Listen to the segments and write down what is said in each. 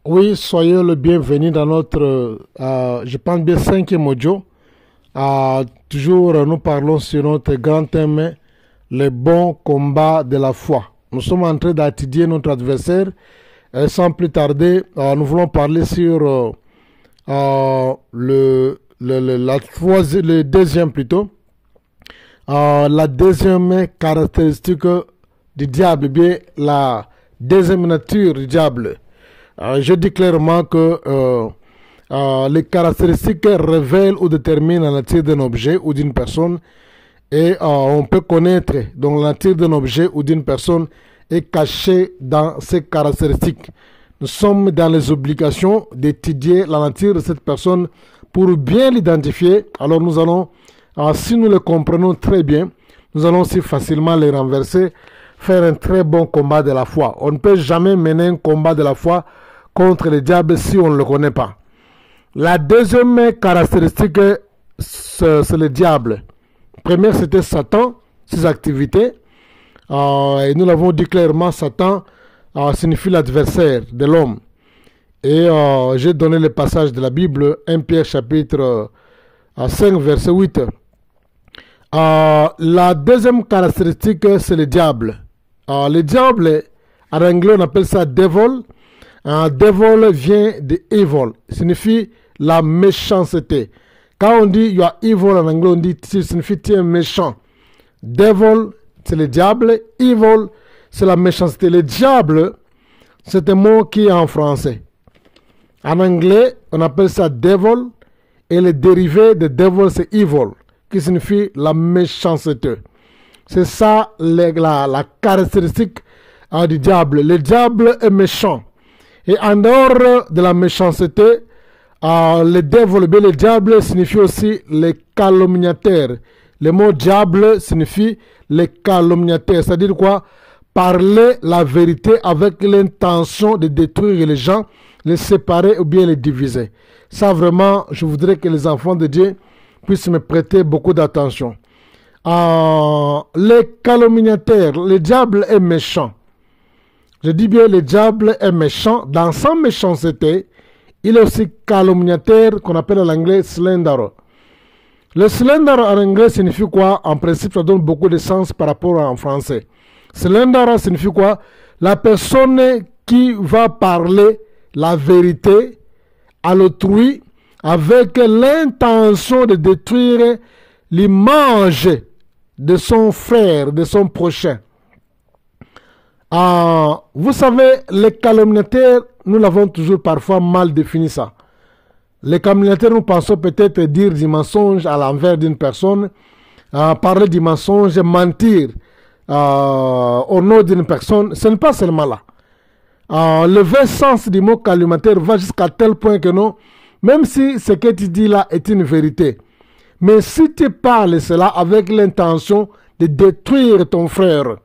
Oui, soyez le bienvenu dans notre, je pense bien, cinquième audio. Toujours, nous parlons sur notre grand thème, les bons combats de la foi. Nous sommes en train d'étudier notre adversaire. Et sans plus tarder, nous voulons parler sur le deuxième plutôt. La deuxième caractéristique du diable, bien la deuxième nature du diable. Je dis clairement que les caractéristiques révèlent ou déterminent la nature d'un objet ou d'une personne et on peut connaître donc la nature d'un objet ou d'une personne est cachée dans ces caractéristiques. Nous sommes dans les obligations d'étudier la nature de cette personne pour bien l'identifier. Alors nous allons, si nous le comprenons très bien, nous allons aussi facilement les renverser, faire un très bon combat de la foi. On ne peut jamais mener un combat de la foi contre le diable si on ne le connaît pas. La deuxième caractéristique, c'est le diable. Première, c'était Satan, ses activités. Et nous l'avons dit clairement, Satan signifie l'adversaire de l'homme. Et j'ai donné le passage de la Bible, 1 Pierre chapitre 5, verset 8. La deuxième caractéristique, c'est le diable. Le diable, en anglais, on appelle ça devil. Devil vient de evil, signifie la méchanceté. Quand on dit you are evil en anglais, on dit signifie tu es méchant. Devil, c'est le diable. Evil, c'est la méchanceté. Le diable, c'est un mot qui est en français. En anglais, on appelle ça devil. Et le dérivé de devil, c'est evil, qui signifie la méchanceté. C'est ça la caractéristique du diable. Le diable est méchant. Et en dehors de la méchanceté, le diable signifie aussi les calomniateurs. Le mot diable signifie les calomniateurs. C'est-à-dire quoi? Parler la vérité avec l'intention de détruire les gens, les séparer ou bien les diviser. Ça vraiment, je voudrais que les enfants de Dieu puissent me prêter beaucoup d'attention. Les calomniateurs, le diable est méchant. Je dis bien, le diable est méchant. Dans sa méchanceté, il est aussi calomniateur, qu'on appelle en anglais slanderer. Le slanderer en anglais signifie quoi? En principe, ça donne beaucoup de sens par rapport en français. Slanderer signifie quoi? La personne qui va parler la vérité à l'autrui avec l'intention de détruire l'image de son frère, de son prochain. Vous savez, les calomniateurs, nous l'avons toujours parfois mal défini ça. Les calomniateurs, nous pensons peut-être dire du mensonge à l'envers d'une personne, parler du mensonge, mentir au nom d'une personne. Ce n'est pas seulement là. Le vrai sens du mot calomniateur va jusqu'à tel point que non, même si ce que tu dis là est une vérité, mais si tu parles cela avec l'intention de détruire ton frère,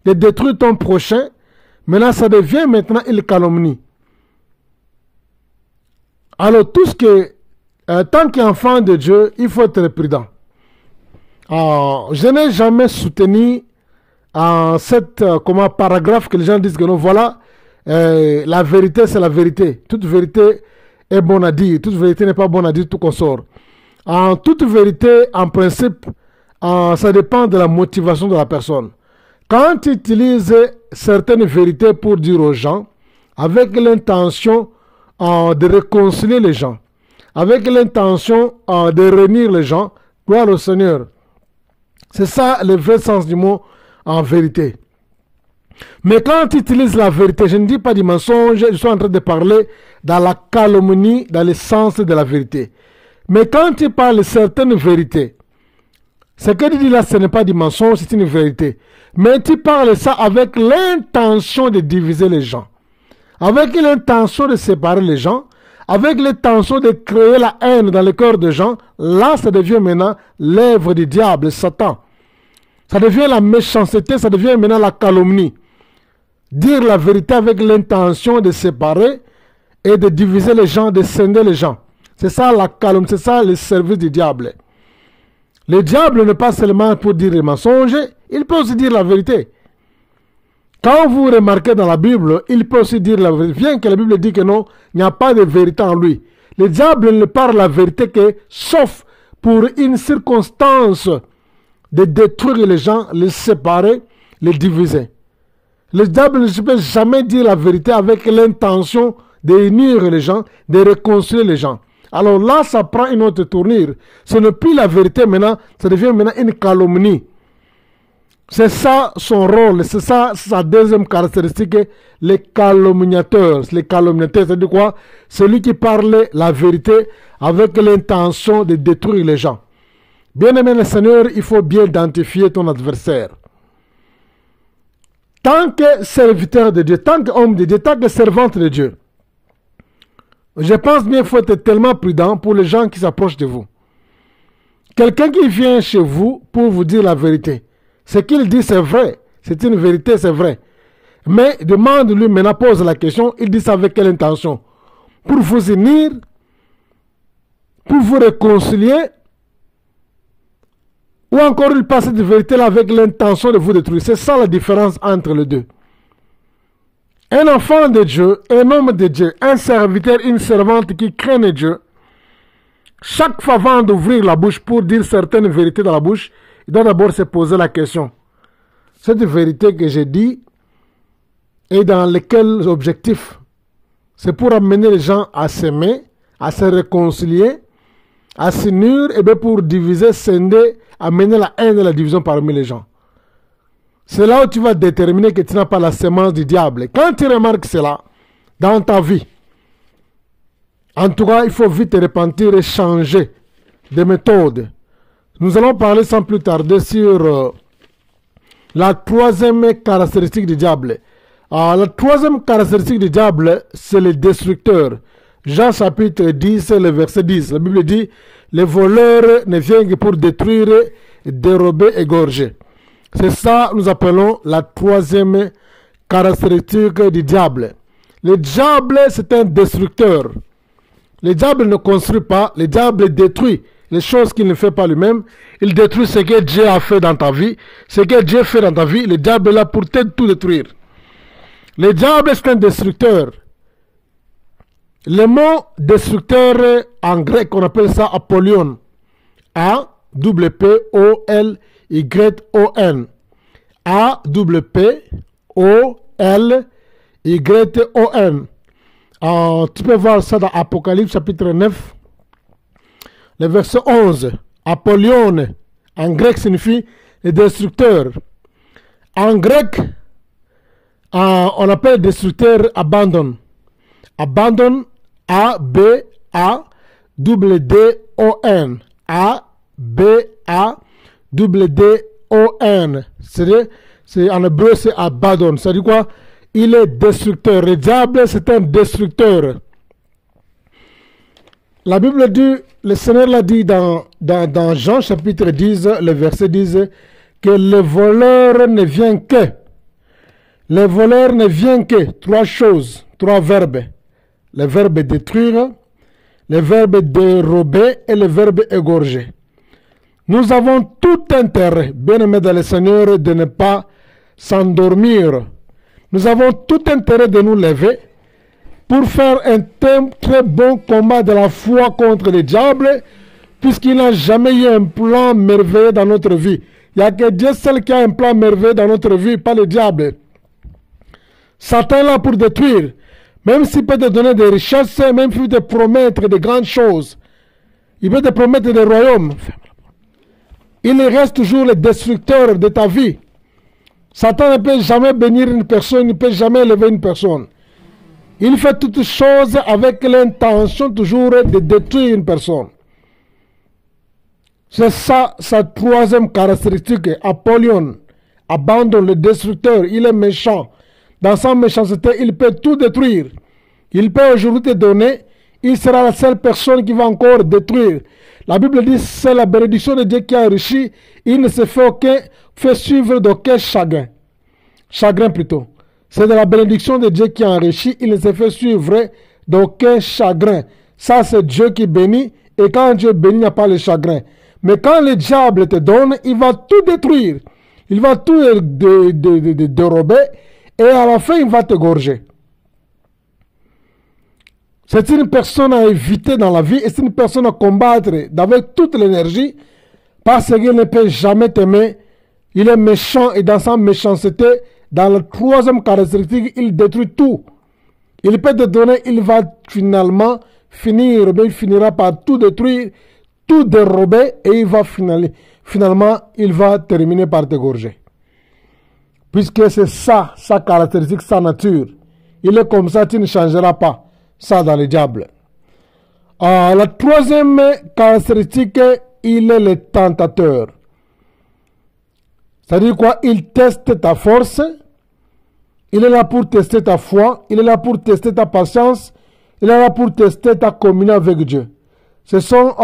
de détruire ton prochain, maintenant ça devient maintenant une calomnie. Alors tout ce que, tant qu'enfant de Dieu, il faut être prudent. Je n'ai jamais soutenu cette paragraphe que les gens disent que non, voilà, la vérité c'est la vérité. Toute vérité est bonne à dire, toute vérité n'est pas bonne à dire, tout qu'on sort. Toute vérité, en principe, ça dépend de la motivation de la personne. Quand tu utilises certaines vérités pour dire aux gens, avec l'intention de réconcilier les gens, avec l'intention de réunir les gens, gloire au Seigneur. C'est ça le vrai sens du mot en vérité. Mais quand tu utilises la vérité, je ne dis pas du mensonge, je suis en train de parler dans la calomnie, dans le sens de la vérité. Mais quand tu parles de certaines vérités, ce que tu dis là, ce n'est pas du mensonge, c'est une vérité. Mais tu parles ça avec l'intention de diviser les gens, avec l'intention de séparer les gens, avec l'intention de créer la haine dans le cœur des gens. Là, ça devient maintenant l'œuvre du diable, Satan. Ça devient la méchanceté, ça devient maintenant la calomnie. Dire la vérité avec l'intention de séparer et de diviser les gens, de scinder les gens. C'est ça la calomnie, c'est ça le service du diable. Le diable n'est pas seulement pour dire les mensonges, il peut aussi dire la vérité. Quand vous remarquez dans la Bible, il peut aussi dire la vérité. Bien que la Bible dit que non, il n'y a pas de vérité en lui. Le diable ne parle la vérité que sauf pour une circonstance de détruire les gens, les séparer, les diviser. Le diable ne peut jamais dire la vérité avec l'intention d'unir les gens, de réconcilier les gens. Alors là, ça prend une autre tournure. Ce n'est plus la vérité maintenant, ça devient maintenant une calomnie. C'est ça son rôle, c'est ça sa deuxième caractéristique, les calomniateurs. Les calomniateurs, c'est-à-dire quoi? Celui qui parle la vérité avec l'intention de détruire les gens. Bien-aimé le Seigneur, il faut bien identifier ton adversaire. Tant que serviteur de Dieu, tant qu'homme de Dieu, tant que servante de Dieu, je pense bien qu'il faut être tellement prudent pour les gens qui s'approchent de vous. Quelqu'un qui vient chez vous pour vous dire la vérité, ce qu'il dit c'est vrai, c'est une vérité, c'est vrai. Mais demande-lui maintenant, pose la question, il dit ça avec quelle intention? Pour vous unir, pour vous réconcilier, ou encore il passe cette vérité-là avec l'intention de vous détruire. C'est ça la différence entre les deux. Un enfant de Dieu, un homme de Dieu, un serviteur, une servante qui craignent Dieu, chaque fois avant d'ouvrir la bouche pour dire certaines vérités dans la bouche, il doit d'abord se poser la question. Cette vérité que j'ai dit est dans quels objectifs? C'est pour amener les gens à s'aimer, à se réconcilier, à s'unir, et bien pour diviser, scinder, amener la haine et la division parmi les gens. C'est là où tu vas déterminer que tu n'as pas la sémence du diable. Quand tu remarques cela dans ta vie, en tout cas, il faut vite te repentir et changer de méthode. Nous allons parler sans plus tarder sur la troisième caractéristique du diable. La troisième caractéristique du diable, c'est le destructeur. Jean chapitre 10, le verset 10. La Bible dit, les voleurs ne viennent que pour détruire, dérober, égorger. C'est ça que nous appelons la troisième caractéristique du diable. Le diable, c'est un destructeur. Le diable ne construit pas, le diable détruit les choses qu'il ne fait pas lui-même. Il détruit ce que Dieu a fait dans ta vie. Ce que Dieu fait dans ta vie, le diable est là pour tout détruire. Le diable, c'est un destructeur. Le mot destructeur en grec, on appelle ça Apollyon. A-P-P-O-L-Y-O-N. A-P-P-O-L-Y-O-N. Tu peux voir ça dans Apocalypse chapitre 9, le verset 11. Apollyon, en grec, signifie le destructeur. En grec, on appelle destructeur abandon. Abandon, A-B-A-D-D-O-N. A-B-A-D-D-O-N. C'est en hébreu, c'est Abaddon. Ça dit quoi? Il est destructeur. Le diable, c'est un destructeur. La Bible dit, le Seigneur l'a dit dans Jean chapitre 10, le verset 10, que le voleur ne vient que. Le voleur ne vient que trois choses, trois verbes. Le verbe détruire, le verbe dérober et le verbe égorger. Nous avons tout intérêt, bien aimés dans le Seigneur, de ne pas s'endormir. Nous avons tout intérêt de nous lever pour faire un très bon combat de la foi contre le diable, puisqu'il n'a jamais eu un plan merveilleux dans notre vie. Il n'y a que Dieu seul qui a un plan merveilleux dans notre vie, pas le diable. Satan est là pour détruire. Même s'il peut te donner des richesses, même s'il peut te promettre de grandes choses, il peut te promettre des royaumes. Il reste toujours le destructeur de ta vie. Satan ne peut jamais bénir une personne, il ne peut jamais élever une personne. Il fait toutes choses avec l'intention toujours de détruire une personne. C'est ça, sa troisième caractéristique. Apollyon, abandonne le destructeur, il est méchant. Dans sa méchanceté, il peut tout détruire. Il peut aujourd'hui te donner, il sera la seule personne qui va encore détruire. La Bible dit, c'est la bénédiction de Dieu qui a enrichi, il ne se fait suivre d'aucun chagrin. Chagrin plutôt. C'est de la bénédiction de Dieu qui a enrichi, il ne se fait suivre d'aucun chagrin. Ça, c'est Dieu qui bénit, et quand Dieu bénit, il n'y a pas le chagrin. Mais quand le diable te donne, il va tout détruire. Il va tout dérober, et à la fin, il va t'égorger. C'est une personne à éviter dans la vie et c'est une personne à combattre avec toute l'énergie parce qu'il ne peut jamais t'aimer. Il est méchant et dans sa méchanceté, dans la troisième caractéristique, il détruit tout. Il peut te donner, il va finalement finir, mais il finira par tout détruire, tout dérober et il va finalement, il va terminer par t'égorger. Puisque c'est ça, sa caractéristique, sa nature. Il est comme ça, tu ne changeras pas. Ça dans le diable. La troisième caractéristique, il est le tentateur. C'est-à-dire quoi? Il teste ta force. Il est là pour tester ta foi. Il est là pour tester ta patience. Il est là pour tester ta communion avec Dieu. Ce sont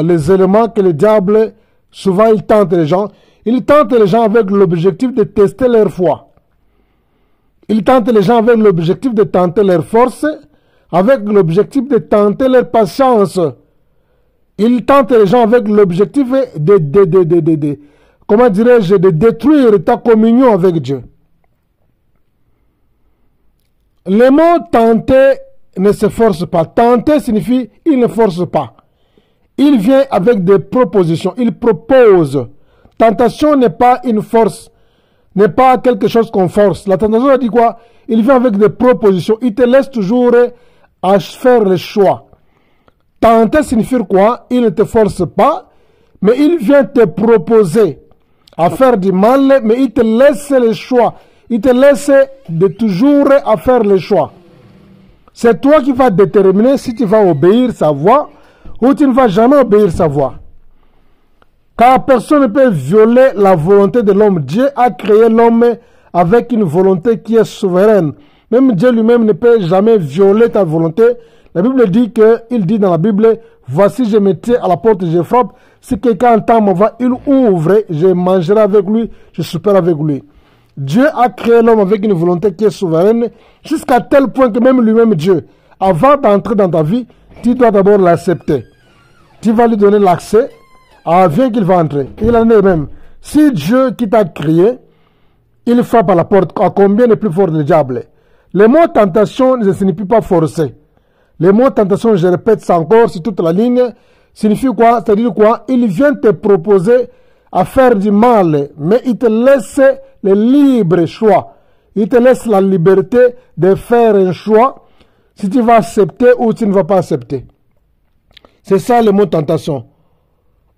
les éléments que le diable, souvent, il tente les gens. Il tente les gens avec l'objectif de tester leur foi. Il tente les gens avec l'objectif de tenter leur force, avec l'objectif de tenter leur patience. Il tente les gens avec l'objectif comment dirais-je, de détruire ta communion avec Dieu. Le mot tenter ne se force pas. Tenter signifie il ne force pas. Il vient avec des propositions. Il propose. Tentation n'est pas une force, n'est pas quelque chose qu'on force. La tentation, dit quoi? Il vient avec des propositions. Il te laisse toujours à faire le choix. Tenter signifie quoi? Il ne te force pas, mais il vient te proposer à faire du mal, mais il te laisse le choix. Il te laisse de toujours à faire le choix. C'est toi qui vas déterminer si tu vas obéir sa voix ou tu ne vas jamais obéir sa voix. Car personne ne peut violer la volonté de l'homme. Dieu a créé l'homme avec une volonté qui est souveraine. Même Dieu lui-même ne peut jamais violer ta volonté. La Bible dit il dit dans la Bible, voici je me tiens à la porte et je frappe. Si quelqu'un entend ma voix, il ouvre, je mangerai avec lui, je souperai avec lui. Dieu a créé l'homme avec une volonté qui est souveraine, jusqu'à tel point que même lui-même Dieu, avant d'entrer dans ta vie, tu dois d'abord l'accepter. Tu vas lui donner l'accès, avant qu'il va entrer. Il en est même. Si Dieu qui t'a créé, il frappe à la porte, à combien de plus fort le diable? Le mot tentation ne signifie pas forcer. Le mot tentation, je répète ça encore sur toute la ligne, signifie quoi? C'est-à-dire quoi? Il vient te proposer à faire du mal, mais il te laisse le libre choix. Il te laisse la liberté de faire un choix si tu vas accepter ou tu ne vas pas accepter. C'est ça le mot tentation.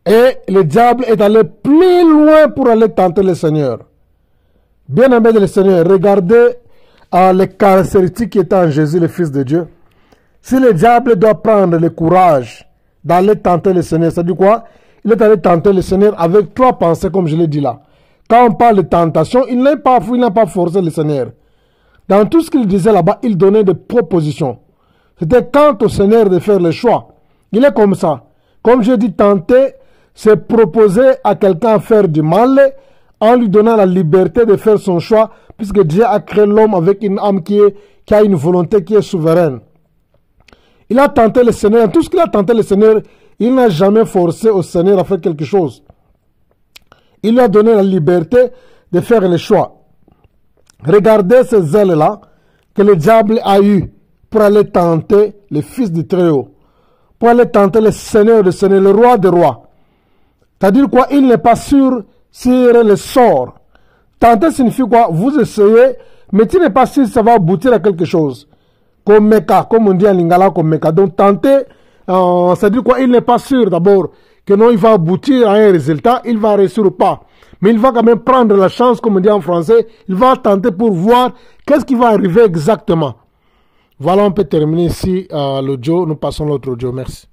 Et le diable est allé plus loin pour aller tenter le Seigneur. Bien aimé le Seigneur, regardez les caractéristiques qui étaient en Jésus, le Fils de Dieu. Si le diable doit prendre le courage d'aller tenter le Seigneur, ça dit quoi? Il est allé tenter le Seigneur avec trois pensées, comme je l'ai dit là. Quand on parle de tentation, il n'a pas forcé le Seigneur. Dans tout ce qu'il disait là-bas, il donnait des propositions. C'était quant au Seigneur de faire le choix. Il est comme ça. Comme je dis, tenter, c'est proposer à quelqu'un à faire du mal en lui donnant la liberté de faire son choix, puisque Dieu a créé l'homme avec une âme qui a une volonté qui est souveraine. Il a tenté le Seigneur. Tout ce qu'il a tenté le Seigneur, il n'a jamais forcé au Seigneur à faire quelque chose. Il lui a donné la liberté de faire le choix. Regardez ce zèle-là que le diable a eu pour aller tenter le Fils du Très-Haut, pour aller tenter le Seigneur, le roi des rois. C'est-à-dire quoi? Il n'est pas sûr sur le sort. Tenter signifie quoi? Vous essayez, mais tu n'es pas sûr si ça va aboutir à quelque chose. Comme Meka, comme on dit en lingala, comme Meka. Donc tenter, c'est-à-dire quoi? Il n'est pas sûr d'abord que non, il va aboutir à un résultat, il va réussir ou pas. Mais il va quand même prendre la chance, comme on dit en français, il va tenter pour voir qu'est-ce qui va arriver exactement. Voilà, on peut terminer ici l'audio, nous passons à l'autre audio. Merci.